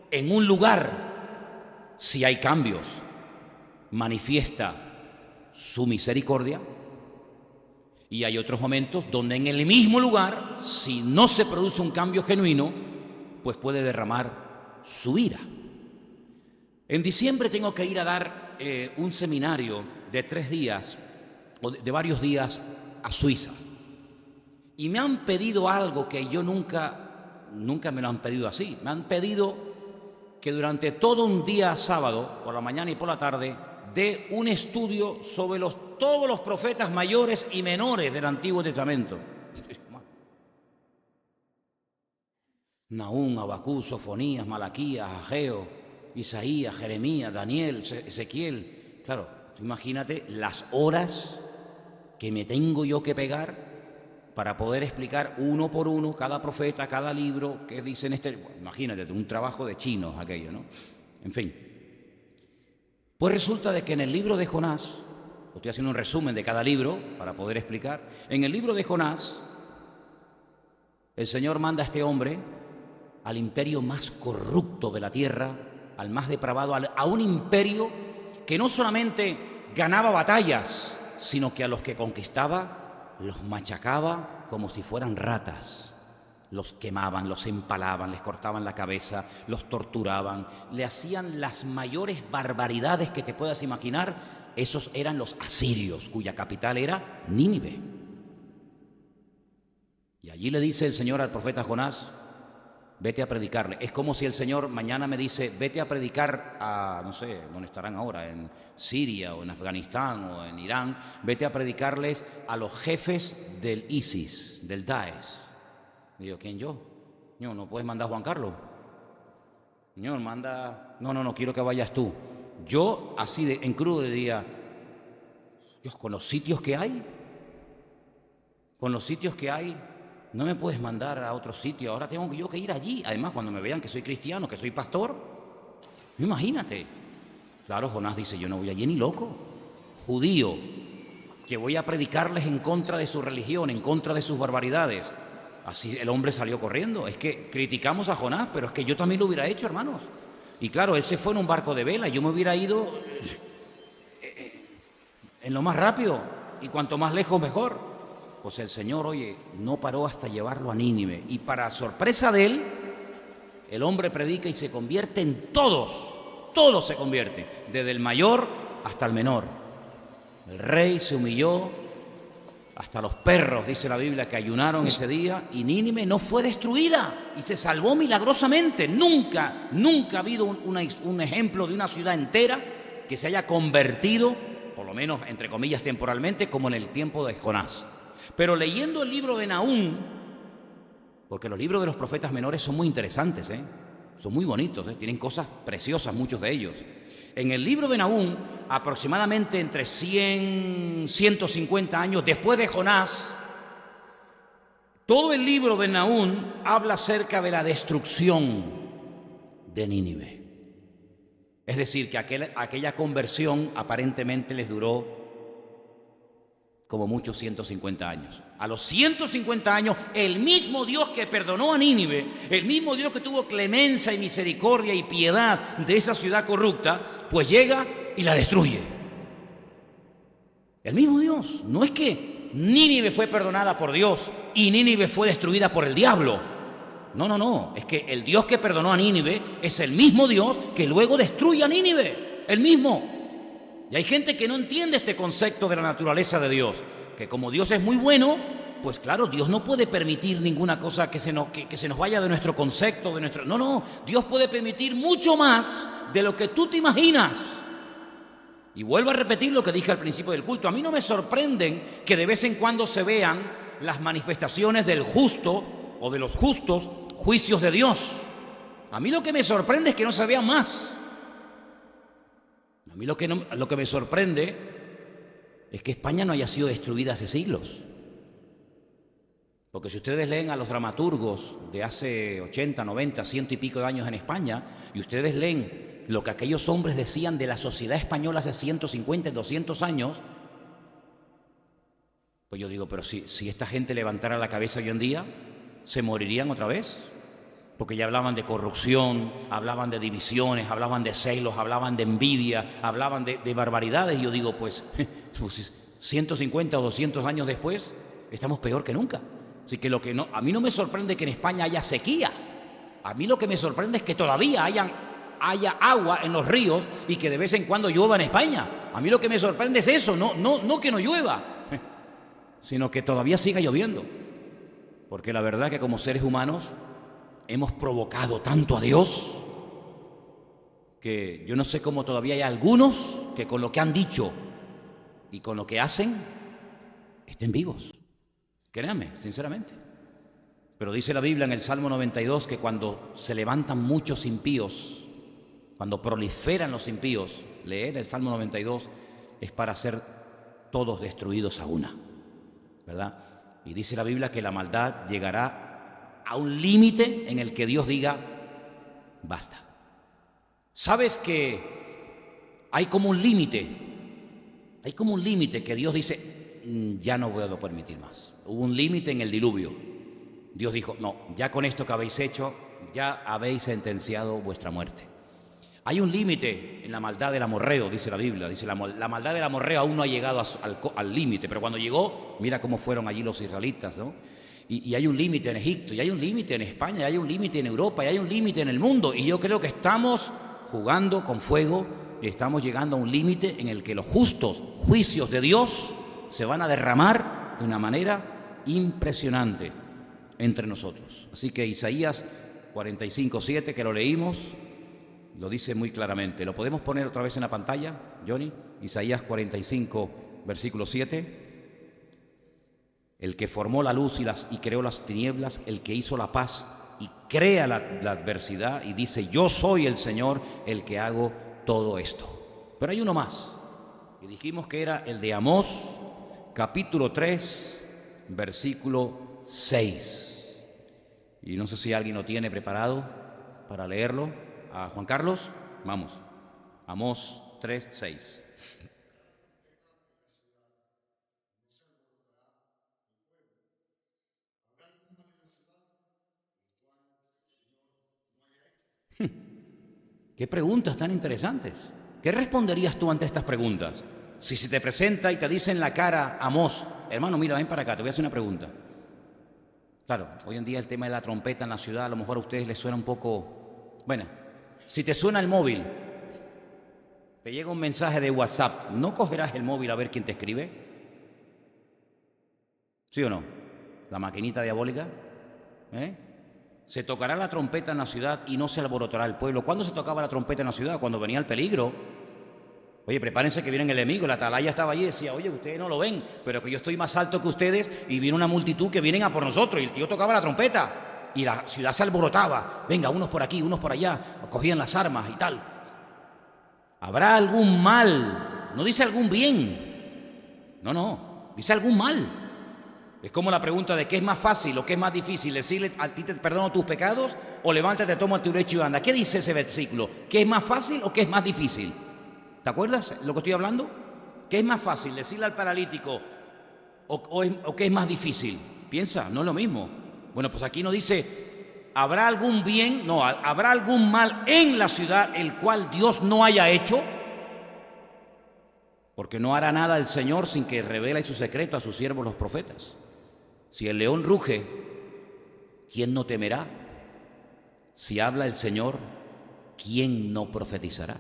Speaker 1: en un lugar, si hay cambios, manifiesta su misericordia. Y hay otros momentos donde en el mismo lugar, si no se produce un cambio genuino, pues puede derramar su ira. En diciembre tengo que ir a dar un seminario de 3 días, o de varios días, a Suiza. Y me han pedido algo que yo nunca me lo han pedido así. Me han pedido que durante todo un día sábado, por la mañana y por la tarde, dé un estudio sobre todos los profetas mayores y menores del Antiguo Testamento. Nahum, Habacuc, Sofonías, Malaquías, Ageo, Isaías, Jeremías, Daniel, Ezequiel. Claro, tú imagínate las horas que me tengo yo que pegar para poder explicar uno por uno cada profeta, cada libro que dicen bueno, imagínate, un trabajo de chinos aquello, ¿no? En fin. Pues resulta de que en el libro de Jonás, estoy haciendo un resumen de cada libro para poder explicar, en el libro de Jonás El Señor manda a este hombre al imperio más corrupto de la tierra, al más depravado, a un imperio que no solamente ganaba batallas, sino que a los que conquistaba los machacaba como si fueran ratas. Los quemaban, los empalaban, les cortaban la cabeza, los torturaban, le hacían las mayores barbaridades que te puedas imaginar. Esos eran los asirios, cuya capital era Nínive. Y allí le dice el Señor al profeta Jonás: vete a predicarle. Es como si el Señor mañana me dice: vete a predicar a, no sé, ¿dónde estarán ahora? En Siria o en Afganistán o en Irán. Vete a predicarles a los jefes del ISIS, del Daesh. Digo, ¿quién yo? Señor, ¿no puedes mandar a Juan Carlos? Señor, manda... No, quiero que vayas tú. Yo, así en crudo, diría: Dios, con los sitios que hay, no me puedes mandar a otro sitio. Ahora tengo yo que ir allí. Además, cuando me vean que soy cristiano, que soy pastor, imagínate. Claro, Jonás dice: yo no voy allí ni loco. Judío, que voy a predicarles en contra de su religión, en contra de sus barbaridades. Así el hombre salió corriendo. Es que criticamos a Jonás, pero es que yo también lo hubiera hecho, hermanos. Y claro, él se fue en un barco de vela. Yo me hubiera ido en lo más rápido, y cuanto más lejos mejor. Pues el Señor, oye, no paró hasta llevarlo a Nínive. Y para sorpresa de él, el hombre predica y se convierte en todos se convierte, desde el mayor hasta el menor. El rey se humilló, hasta los perros, dice la Biblia, que ayunaron ese día, y Nínive no fue destruida y se salvó milagrosamente. Nunca ha habido un ejemplo de una ciudad entera que se haya convertido, por lo menos entre comillas temporalmente, como en el tiempo de Jonás. Pero leyendo el libro de Nahum, porque los libros de los profetas menores son muy interesantes, son muy bonitos, tienen cosas preciosas, muchos de ellos. En el libro de Nahum, aproximadamente entre 100, 150 años después de Jonás, todo el libro de Nahum habla acerca de la destrucción de Nínive. Es decir, que aquella conversión aparentemente les duró como muchos 150 años. A los 150 años, el mismo Dios que perdonó a Nínive, el mismo Dios que tuvo clemencia y misericordia y piedad de esa ciudad corrupta, pues llega y la destruye. El mismo Dios. No es que Nínive fue perdonada por Dios y Nínive fue destruida por el diablo. No. Es que el Dios que perdonó a Nínive es el mismo Dios que luego destruye a Nínive. El mismo. Y hay gente que no entiende este concepto de la naturaleza de Dios, que como Dios es muy bueno, pues claro, Dios no puede permitir ninguna cosa que se nos vaya de nuestro concepto, de nuestro... No, Dios puede permitir mucho más de lo que tú te imaginas. Y vuelvo a repetir lo que dije al principio del culto. A mí no me sorprenden que de vez en cuando se vean las manifestaciones del justo o de los justos juicios de Dios. A mí lo que me sorprende es que no se vean más. A mí lo que me sorprende es que España no haya sido destruida hace siglos. Porque si ustedes leen a los dramaturgos de hace 80, 90, 100 y pico de años en España, y ustedes leen lo que aquellos hombres decían de la sociedad española hace 150, 200 años, pues yo digo, pero si esta gente levantara la cabeza hoy en día, ¿se morirían otra vez? Porque ya hablaban de corrupción, hablaban de divisiones, hablaban de celos, hablaban de envidia, hablaban de barbaridades. Y yo digo, pues 150 o 200 años después, estamos peor que nunca. Así que a mí no me sorprende que en España haya sequía. A mí lo que me sorprende es que todavía haya agua en los ríos y que de vez en cuando llueva en España. A mí lo que me sorprende es eso, no que no llueva, sino que todavía siga lloviendo. Porque la verdad que como seres humanos hemos provocado tanto a Dios que yo no sé cómo todavía hay algunos que con lo que han dicho y con lo que hacen estén vivos. Créanme, sinceramente. Pero dice la Biblia en el Salmo 92 que cuando se levantan muchos impíos, cuando proliferan los impíos, leer el Salmo 92 es para ser todos destruidos a una, ¿verdad? Y dice la Biblia que la maldad llegará a un límite en el que Dios diga, basta. ¿Sabes que hay como un límite? Hay como un límite que Dios dice, ya no puedo permitir más. Hubo un límite en el diluvio. Dios dijo, no, ya con esto que habéis hecho, ya habéis sentenciado vuestra muerte. Hay un límite en la maldad del amorreo, dice la Biblia. Dice la maldad del amorreo aún no ha llegado al límite, pero cuando llegó, mira cómo fueron allí los israelitas, ¿no? Y hay un límite en Egipto, y hay un límite en España, y hay un límite en Europa, y hay un límite en el mundo. Y yo creo que estamos jugando con fuego y estamos llegando a un límite en el que los justos juicios de Dios se van a derramar de una manera impresionante entre nosotros. Así que Isaías 45:7, que lo leímos, lo dice muy claramente. ¿Lo podemos poner otra vez en la pantalla, Johnny? Isaías 45, versículo 7. El que formó la luz y creó las tinieblas, el que hizo la paz y crea la adversidad, y dice, yo soy el Señor el que hago todo esto. Pero hay uno más, y dijimos que era el de Amós, capítulo 3, versículo 6. Y no sé si alguien lo tiene preparado para leerlo. ¿A Juan Carlos? Vamos. Amós 3, 6. ¿Qué preguntas tan interesantes? ¿Qué responderías tú ante estas preguntas? Si se te presenta y te dice en la cara, Amós, hermano, mira, ven para acá, te voy a hacer una pregunta. Claro, hoy en día el tema de la trompeta en la ciudad, a lo mejor a ustedes les suena un poco... Bueno, si te suena el móvil, te llega un mensaje de WhatsApp, ¿no cogerás el móvil a ver quién te escribe? ¿Sí o no? La maquinita diabólica, ¿eh? Se tocará la trompeta en la ciudad y no se alborotará el pueblo. ¿Cuándo se tocaba la trompeta en la ciudad? Cuando venía el peligro. Oye, prepárense que viene el enemigo. La atalaya estaba allí y decía, oye, ustedes no lo ven, pero que yo estoy más alto que ustedes y viene una multitud que vienen a por nosotros. Y el tío tocaba la trompeta y la ciudad se alborotaba. Venga, unos por aquí, unos por allá, cogían las armas y tal. ¿Habrá algún mal? No dice algún bien. No, dice algún mal. Es como la pregunta de qué es más fácil o qué es más difícil, decirle a ti te perdono tus pecados o levántate, toma tu lecho y anda. ¿Qué dice ese versículo? ¿Qué es más fácil o qué es más difícil? ¿Te acuerdas lo que estoy hablando? ¿Qué es más fácil, decirle al paralítico o qué es más difícil? Piensa, no es lo mismo. Bueno, pues aquí no dice, ¿habrá algún bien? No, ¿habrá algún mal en la ciudad el cual Dios no haya hecho? Porque no hará nada el Señor sin que revele su secreto a sus siervos los profetas. Si el león ruge, ¿quién no temerá? Si habla el Señor, ¿quién no profetizará?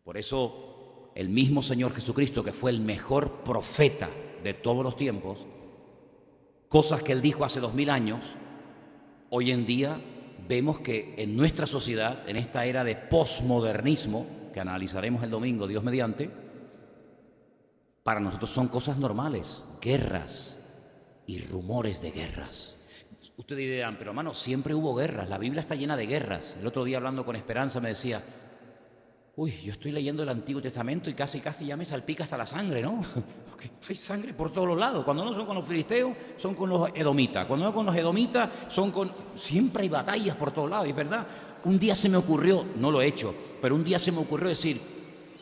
Speaker 1: Por eso, el mismo Señor Jesucristo, que fue el mejor profeta de todos los tiempos, cosas que Él dijo hace 2000 años, hoy en día vemos que en nuestra sociedad, en esta era de posmodernismo, que analizaremos el domingo, Dios mediante, para nosotros son cosas normales, guerras y rumores de guerras. Ustedes dirán, pero hermano, siempre hubo guerras, la Biblia está llena de guerras. El otro día hablando con Esperanza me decía, uy, yo estoy leyendo el Antiguo Testamento y casi ya me salpica hasta la sangre, ¿no? Porque hay sangre por todos los lados. Cuando no son con los filisteos, son con los edomitas. Cuando no con los edomitas, son con... Siempre hay batallas por todos lados, y es verdad. Un día se me ocurrió, no lo he hecho, pero un día se me ocurrió decir,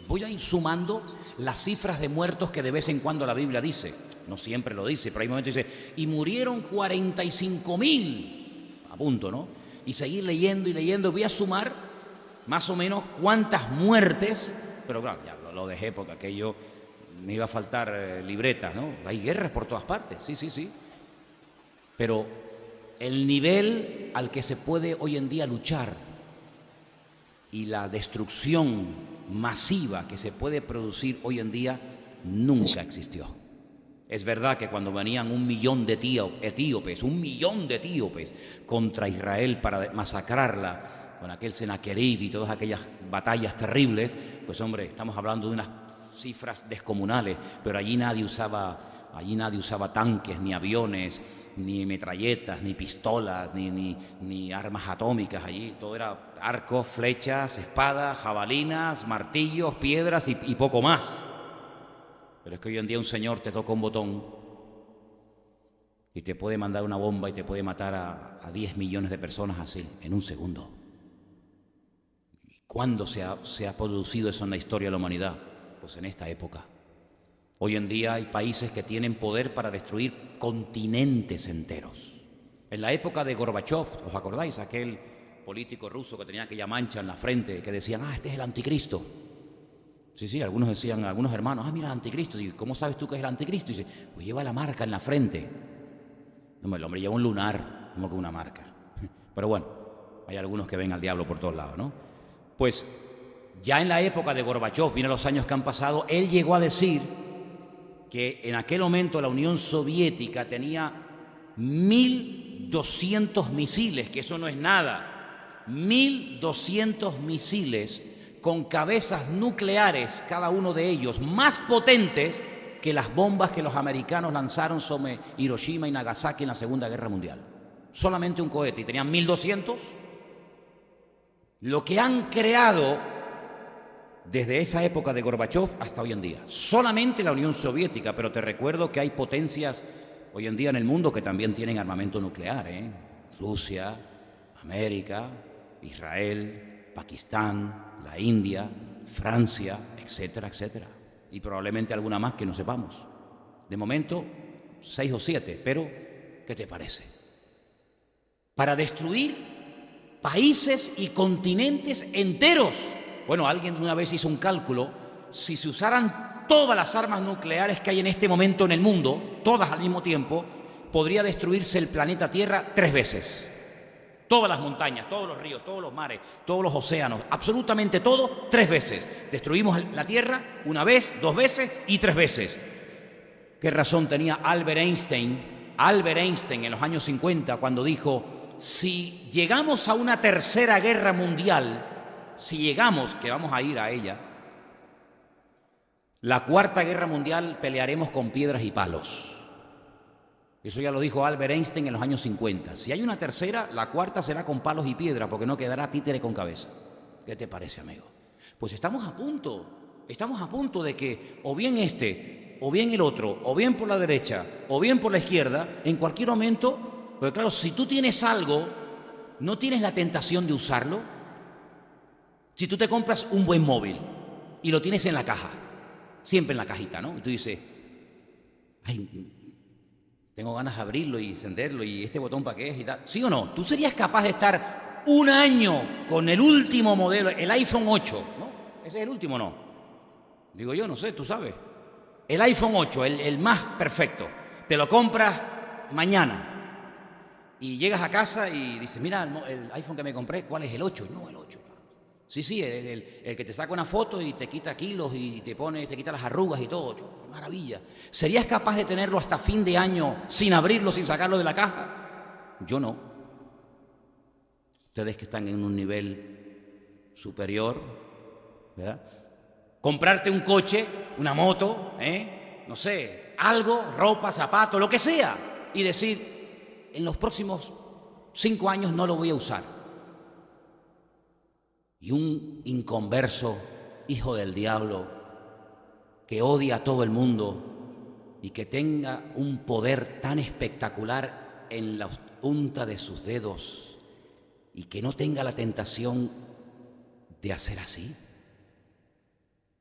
Speaker 1: voy a ir sumando las cifras de muertos que de vez en cuando la Biblia dice. No siempre lo dice, pero hay momentos que dice, y murieron 45.000, a punto, ¿no? Y seguir leyendo y leyendo, voy a sumar más o menos cuántas muertes, pero claro, ya lo dejé porque aquello me iba a faltar libretas, ¿no? Hay guerras por todas partes, sí. Pero el nivel al que se puede hoy en día luchar y la destrucción masiva que se puede producir hoy en día nunca existió. Es verdad que cuando venían 1 millón de etíopes, 1 millón de etíopes contra Israel para masacrarla, con aquel Senaquerib y todas aquellas batallas terribles, pues hombre, estamos hablando de unas cifras descomunales, pero allí nadie usaba tanques, ni aviones, ni metralletas, ni pistolas, ni armas atómicas. Allí todo era arcos, flechas, espadas, jabalinas, martillos, piedras y poco más. Pero es que hoy en día un señor te toca un botón y te puede mandar una bomba y te puede matar a 10 millones de personas así, en un segundo. ¿Cuándo se ha producido eso en la historia de la humanidad? Pues en esta época. Hoy en día hay países que tienen poder para destruir continentes enteros. En la época de Gorbachev, ¿os acordáis? Aquel político ruso que tenía aquella mancha en la frente, que decían, este es el anticristo. Sí, algunos decían, algunos hermanos, mira el anticristo. Y ¿cómo sabes tú que es el anticristo? Y dice, pues lleva la marca en la frente. No, el hombre lleva un lunar, como que una marca. Pero bueno, hay algunos que ven al diablo por todos lados, ¿no? Pues ya en la época de Gorbachev, mira los años que han pasado, él llegó a decir que en aquel momento la Unión Soviética tenía 1.200 misiles, que eso no es nada, 1.200 misiles con cabezas nucleares, cada uno de ellos, más potentes que las bombas que los americanos lanzaron sobre Hiroshima y Nagasaki en la Segunda Guerra Mundial. Solamente un cohete, y tenían 1.200. Lo que han creado desde esa época de Gorbachev hasta hoy en día. Solamente la Unión Soviética, pero te recuerdo que hay potencias hoy en día en el mundo que también tienen armamento nuclear, Rusia, América, Israel, Pakistán, la India, Francia, etcétera, etcétera. Y probablemente alguna más que no sepamos. De momento, 6 o 7, pero ¿qué te parece? Para destruir países y continentes enteros. Bueno, alguien una vez hizo un cálculo, si se usaran todas las armas nucleares que hay en este momento en el mundo, todas al mismo tiempo, podría destruirse el planeta Tierra 3 veces. Todas las montañas, todos los ríos, todos los mares, todos los océanos, absolutamente todo, 3 veces. Destruimos la Tierra 1 vez, 2 veces y 3 veces. ¿Qué razón tenía Albert Einstein? Albert Einstein en los años 50 cuando dijo, si llegamos a una tercera guerra mundial, si llegamos, que vamos a ir a ella, la cuarta guerra mundial pelearemos con piedras y palos. Eso ya lo dijo Albert Einstein en los años 50. Si hay una tercera, la cuarta será con palos y piedra, porque no quedará títere con cabeza. ¿Qué te parece, amigo? Pues estamos a punto de que o bien este, o bien el otro, o bien por la derecha, o bien por la izquierda, en cualquier momento, porque claro, si tú tienes algo, ¿no tienes la tentación de usarlo? Si tú te compras un buen móvil y lo tienes en la caja, siempre en la cajita, ¿no? Y tú dices, ay, tengo ganas de abrirlo y encenderlo, y este botón para qué es y tal. ¿Sí o no? ¿Tú serías capaz de estar 1 año con el último modelo, el iPhone 8, ¿no? Ese es el último, ¿no? Digo yo, no sé, tú sabes. El iPhone 8, el más perfecto. Te lo compras mañana y llegas a casa y dices, mira, el iPhone que me compré, ¿cuál es? El 8. No, el 8. Sí, el que te saca una foto y te quita kilos y te quita las arrugas y todo. ¡Qué maravilla! ¿Serías capaz de tenerlo hasta fin de año sin abrirlo, sin sacarlo de la caja? Yo no. Ustedes que están en un nivel superior, ¿verdad? Comprarte un coche, una moto, no sé, algo, ropa, zapatos, lo que sea, y decir, en los próximos 5 años no lo voy a usar. Y un inconverso, hijo del diablo, que odia a todo el mundo y que tenga un poder tan espectacular en la punta de sus dedos y que no tenga la tentación de hacer así.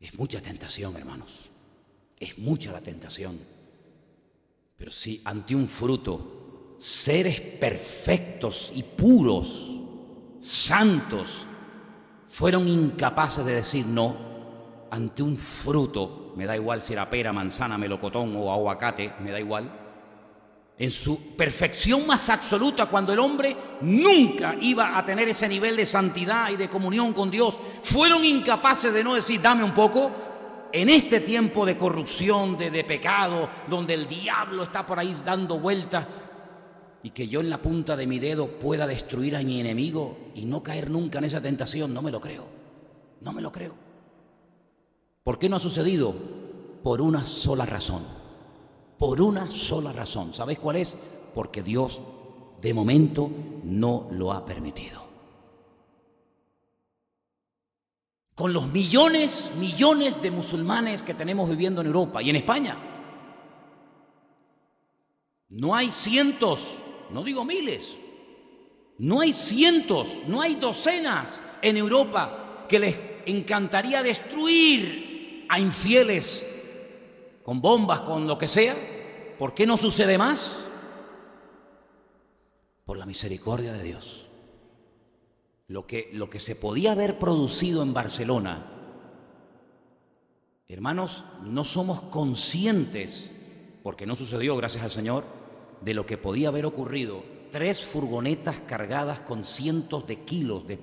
Speaker 1: Es mucha tentación, hermanos. Es mucha la tentación. Pero si ante un fruto, seres perfectos y puros, santos, fueron incapaces de decir no ante un fruto, me da igual si era pera, manzana, melocotón o aguacate, me da igual, en su perfección más absoluta, cuando el hombre nunca iba a tener ese nivel de santidad y de comunión con Dios, fueron incapaces de no decir, dame un poco. En este tiempo de corrupción, de pecado, donde el diablo está por ahí dando vueltas, y que yo en la punta de mi dedo pueda destruir a mi enemigo y no caer nunca en esa tentación, no me lo creo. No me lo creo. ¿Por qué no ha sucedido? Por una sola razón. Por una sola razón. ¿Sabéis cuál es? Porque Dios, de momento, no lo ha permitido. Con los millones de musulmanes que tenemos viviendo en Europa y en España, no hay cientos, no digo miles, no hay cientos, no hay docenas en Europa que les encantaría destruir a infieles con bombas, con lo que sea. ¿Por qué no sucede más? por la misericordia de Dios. Lo que se podía haber producido en Barcelona, hermanos, no somos conscientes, porque no sucedió, gracias al Señor, de lo que podía haber ocurrido. 3 furgonetas cargadas con cientos de kilos de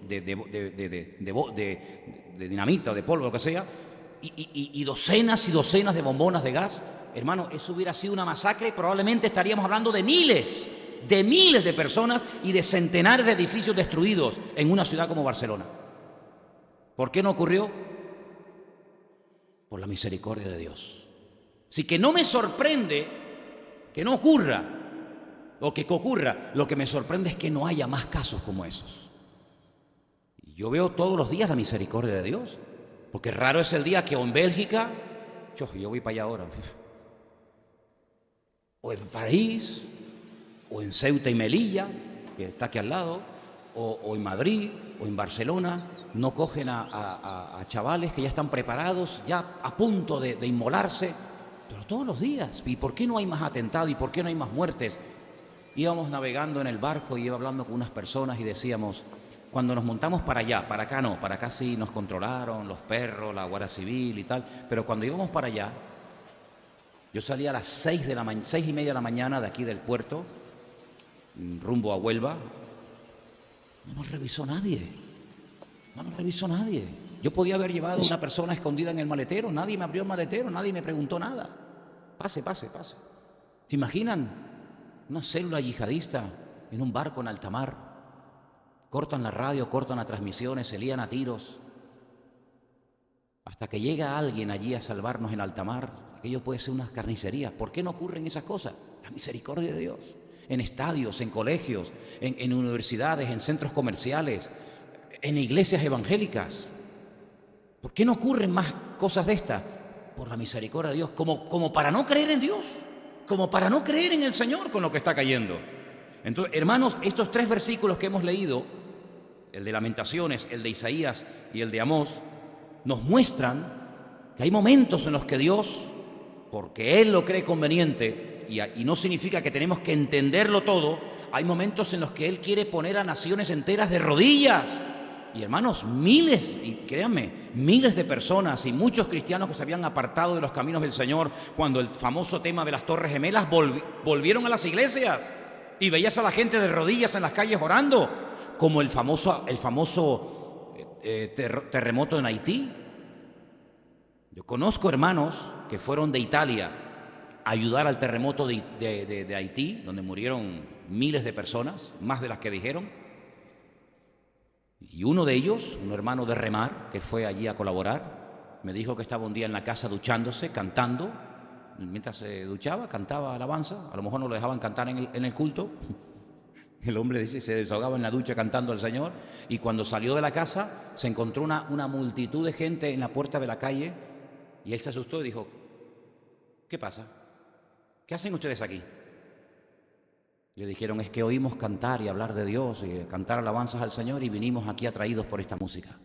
Speaker 1: dinamita o de polvo, lo que sea, y docenas y docenas de bombonas de gas. Hermano, eso hubiera sido una masacre y probablemente estaríamos hablando de miles de personas y de centenares de edificios destruidos en una ciudad como Barcelona. ¿Por qué no ocurrió? Por la misericordia de Dios. Así que no me sorprende que no ocurra, o que ocurra. Lo que me sorprende es que no haya más casos como esos. Yo veo todos los días la misericordia de Dios, porque raro es el día que o en Bélgica, yo voy para allá ahora, o en París, o en Ceuta y Melilla, que está aquí al lado, o en Madrid, o en Barcelona, no cogen a chavales que ya están preparados, ya a punto de inmolarse, pero todos los días. ¿Y por qué no hay más atentados? ¿Y por qué no hay más muertes? Íbamos navegando en el barco y iba hablando con unas personas y decíamos, cuando nos montamos para allá, para acá no, para acá sí nos controlaron los perros, la Guardia Civil y tal, pero cuando íbamos para allá, yo salía a las 6:30 de la mañana de aquí del puerto, rumbo a Huelva. No nos revisó nadie. Yo podía haber llevado a una persona escondida en el maletero, nadie me abrió el maletero, nadie me preguntó nada. Pase. ¿Se imaginan? Una célula yihadista en un barco en alta mar. Cortan la radio, cortan las transmisiones, se lían a tiros. Hasta que llega alguien allí a salvarnos en alta mar. Aquello puede ser una carnicería. ¿Por qué no ocurren esas cosas? La misericordia de Dios. En estadios, en colegios, en universidades, en centros comerciales, en iglesias evangélicas. ¿Por qué no ocurren más cosas de estas? Por la misericordia de Dios, como para no creer en Dios, como para no creer en el Señor con lo que está cayendo. Entonces, hermanos, estos 3 versículos que hemos leído, el de Lamentaciones, el de Isaías y el de Amós, nos muestran que hay momentos en los que Dios, porque Él lo cree conveniente, y no significa que tenemos que entenderlo todo, hay momentos en los que Él quiere poner a naciones enteras de rodillas. Y hermanos, miles, y créanme, miles de personas y muchos cristianos que se habían apartado de los caminos del Señor cuando el famoso tema de las Torres Gemelas volvieron a las iglesias y veías a la gente de rodillas en las calles orando, como el famoso terremoto en Haití. Yo conozco hermanos que fueron de Italia a ayudar al terremoto de Haití, donde murieron miles de personas, más de las que dijeron. Y uno de ellos, un hermano de Remar, que fue allí a colaborar, me dijo que estaba un día en la casa duchándose, cantando. Mientras se duchaba, cantaba alabanza. A lo mejor no lo dejaban cantar en el culto. El hombre dice, se desahogaba en la ducha cantando al Señor. Y cuando salió de la casa, se encontró una multitud de gente en la puerta de la calle. Y él se asustó y dijo, ¿qué pasa? ¿Qué hacen ustedes aquí? Le dijeron, es que oímos cantar y hablar de Dios y cantar alabanzas al Señor y vinimos aquí atraídos por esta música.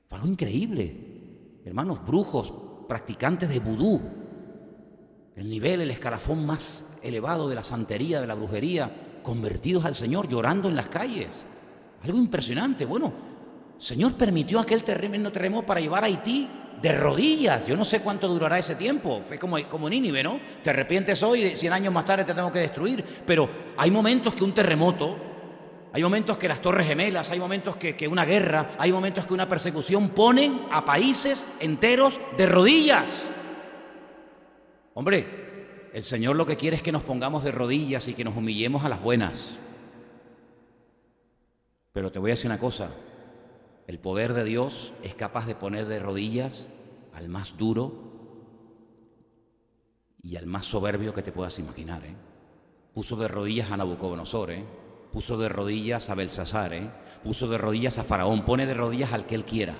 Speaker 1: Fue algo increíble. Hermanos, brujos, practicantes de vudú, el escalafón más elevado de la santería, de la brujería, convertidos al Señor, llorando en las calles. Algo impresionante. Bueno, el Señor permitió aquel terremoto para llevar a Haití de rodillas. Yo no sé cuánto durará ese tiempo. Fue como Nínive, ¿no? Te arrepientes hoy y 100 años más tarde te tengo que destruir. Pero hay momentos que un terremoto, hay momentos que las Torres Gemelas, hay momentos que una guerra, hay momentos que una persecución ponen a países enteros de rodillas. Hombre, el Señor lo que quiere es que nos pongamos de rodillas y que nos humillemos a las buenas. Pero te voy a decir una cosa. El poder de Dios es capaz de poner de rodillas al más duro y al más soberbio que te puedas imaginar. Puso de rodillas a Nabucodonosor, puso de rodillas a Belsasar, puso de rodillas a Faraón, pone de rodillas al que él quiera.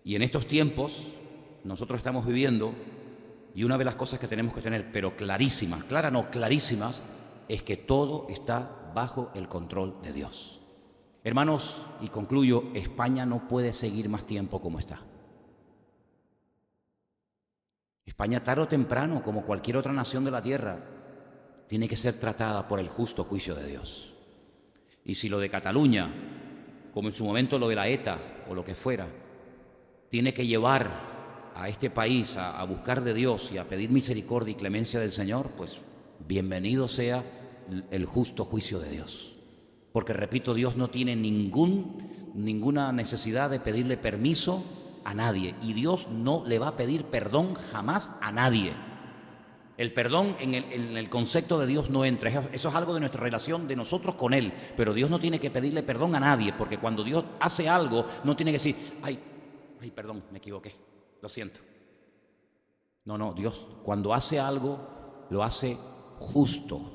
Speaker 1: Y en estos tiempos nosotros estamos viviendo, y una de las cosas que tenemos que tener, pero clarísimas, clarísimas, es que todo está bajo el control de Dios. Hermanos, y concluyo, España no puede seguir más tiempo como está. España tarde o temprano, como cualquier otra nación de la tierra, tiene que ser tratada por el justo juicio de Dios. Y si lo de Cataluña, como en su momento lo de la ETA o lo que fuera, tiene que llevar a este país a buscar de Dios y a pedir misericordia y clemencia del Señor, pues bienvenido sea el justo juicio de Dios. Porque, repito, Dios no tiene ninguna necesidad de pedirle permiso a nadie, y Dios no le va a pedir perdón jamás a nadie. El perdón en el concepto de Dios no entra, eso es algo de nuestra relación de nosotros con Él, pero Dios no tiene que pedirle perdón a nadie, porque cuando Dios hace algo no tiene que decir, ay, perdón, me equivoqué, lo siento. No, Dios cuando hace algo lo hace justo.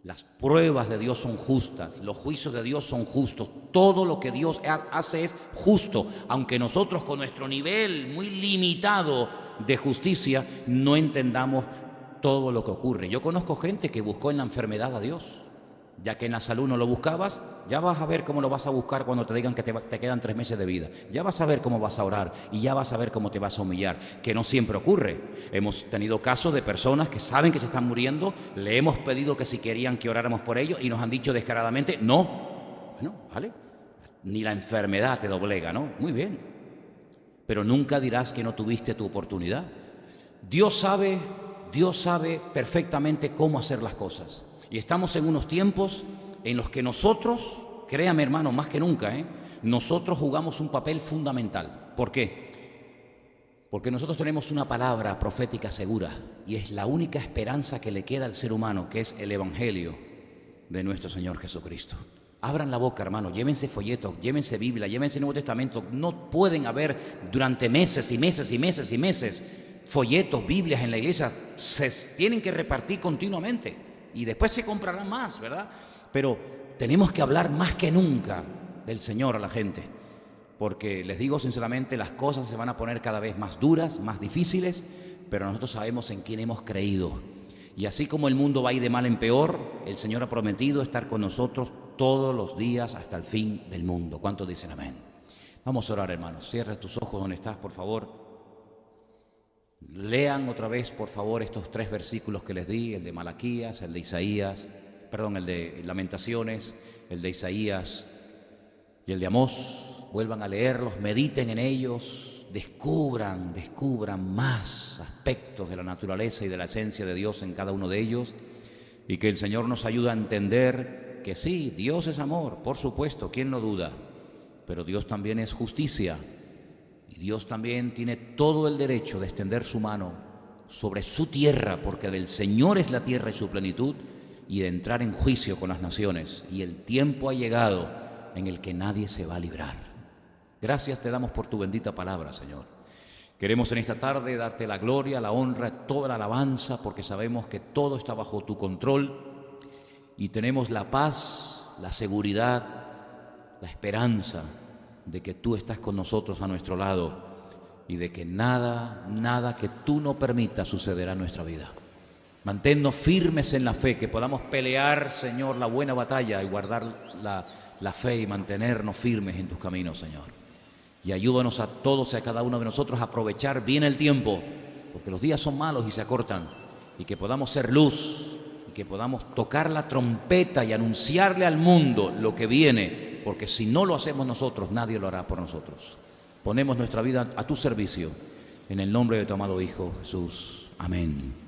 Speaker 1: Las pruebas de Dios son justas, los juicios de Dios son justos, todo lo que Dios hace es justo, aunque nosotros con nuestro nivel muy limitado de justicia no entendamos todo lo que ocurre. Yo conozco gente que buscó en la enfermedad a Dios, ya que en la salud no lo buscabas, ya vas a ver cómo lo vas a buscar cuando te digan que te quedan 3 meses de vida. Ya vas a ver cómo vas a orar y ya vas a ver cómo te vas a humillar, que no siempre ocurre. Hemos tenido casos de personas que saben que se están muriendo, le hemos pedido que si querían que oráramos por ellos y nos han dicho descaradamente, no. Bueno, vale, ni la enfermedad te doblega, ¿no? Muy bien, pero nunca dirás que no tuviste tu oportunidad. Dios sabe perfectamente cómo hacer las cosas. Y estamos en unos tiempos en los que nosotros, créame hermano, más que nunca, nosotros jugamos un papel fundamental. ¿Por qué? Porque nosotros tenemos una palabra profética segura y es la única esperanza que le queda al ser humano, que es el Evangelio de nuestro Señor Jesucristo. Abran la boca, hermano, llévense folletos, llévense Biblia, llévense Nuevo Testamento. No pueden haber durante meses y meses y meses y meses folletos, Biblias en la iglesia. Se tienen que repartir continuamente. Y después se comprarán más, ¿verdad? Pero tenemos que hablar más que nunca del Señor a la gente, porque les digo sinceramente, las cosas se van a poner cada vez más duras, más difíciles, pero nosotros sabemos en quién hemos creído. Y así como el mundo va a ir de mal en peor, el Señor ha prometido estar con nosotros todos los días hasta el fin del mundo. ¿Cuántos dicen amén? Vamos a orar, hermanos. Cierra tus ojos donde estás, por favor. Lean otra vez, por favor, estos 3 versículos que les di, el de Malaquías, el de Isaías, perdón, el de Lamentaciones, el de Isaías y el de Amós. Vuelvan a leerlos, mediten en ellos, descubran más aspectos de la naturaleza y de la esencia de Dios en cada uno de ellos, y que el Señor nos ayude a entender que sí, Dios es amor, por supuesto, ¿quién lo duda? Pero Dios también es justicia. Y Dios también tiene todo el derecho de extender su mano sobre su tierra, porque del Señor es la tierra y su plenitud, y de entrar en juicio con las naciones. Y el tiempo ha llegado en el que nadie se va a librar. Gracias te damos por tu bendita palabra, Señor. Queremos en esta tarde darte la gloria, la honra, toda la alabanza, porque sabemos que todo está bajo tu control y tenemos la paz, la seguridad, la esperanza de que tú estás con nosotros a nuestro lado y de que nada que tú no permitas sucederá en nuestra vida. Manténnos firmes en la fe, que podamos pelear, Señor, la buena batalla y guardar la fe y mantenernos firmes en tus caminos, Señor. Y ayúdanos a todos y a cada uno de nosotros a aprovechar bien el tiempo, porque los días son malos y se acortan, y que podamos ser luz, y que podamos tocar la trompeta y anunciarle al mundo lo que viene, porque si no lo hacemos nosotros, nadie lo hará por nosotros. Ponemos nuestra vida a tu servicio, en el nombre de tu amado Hijo Jesús. Amén.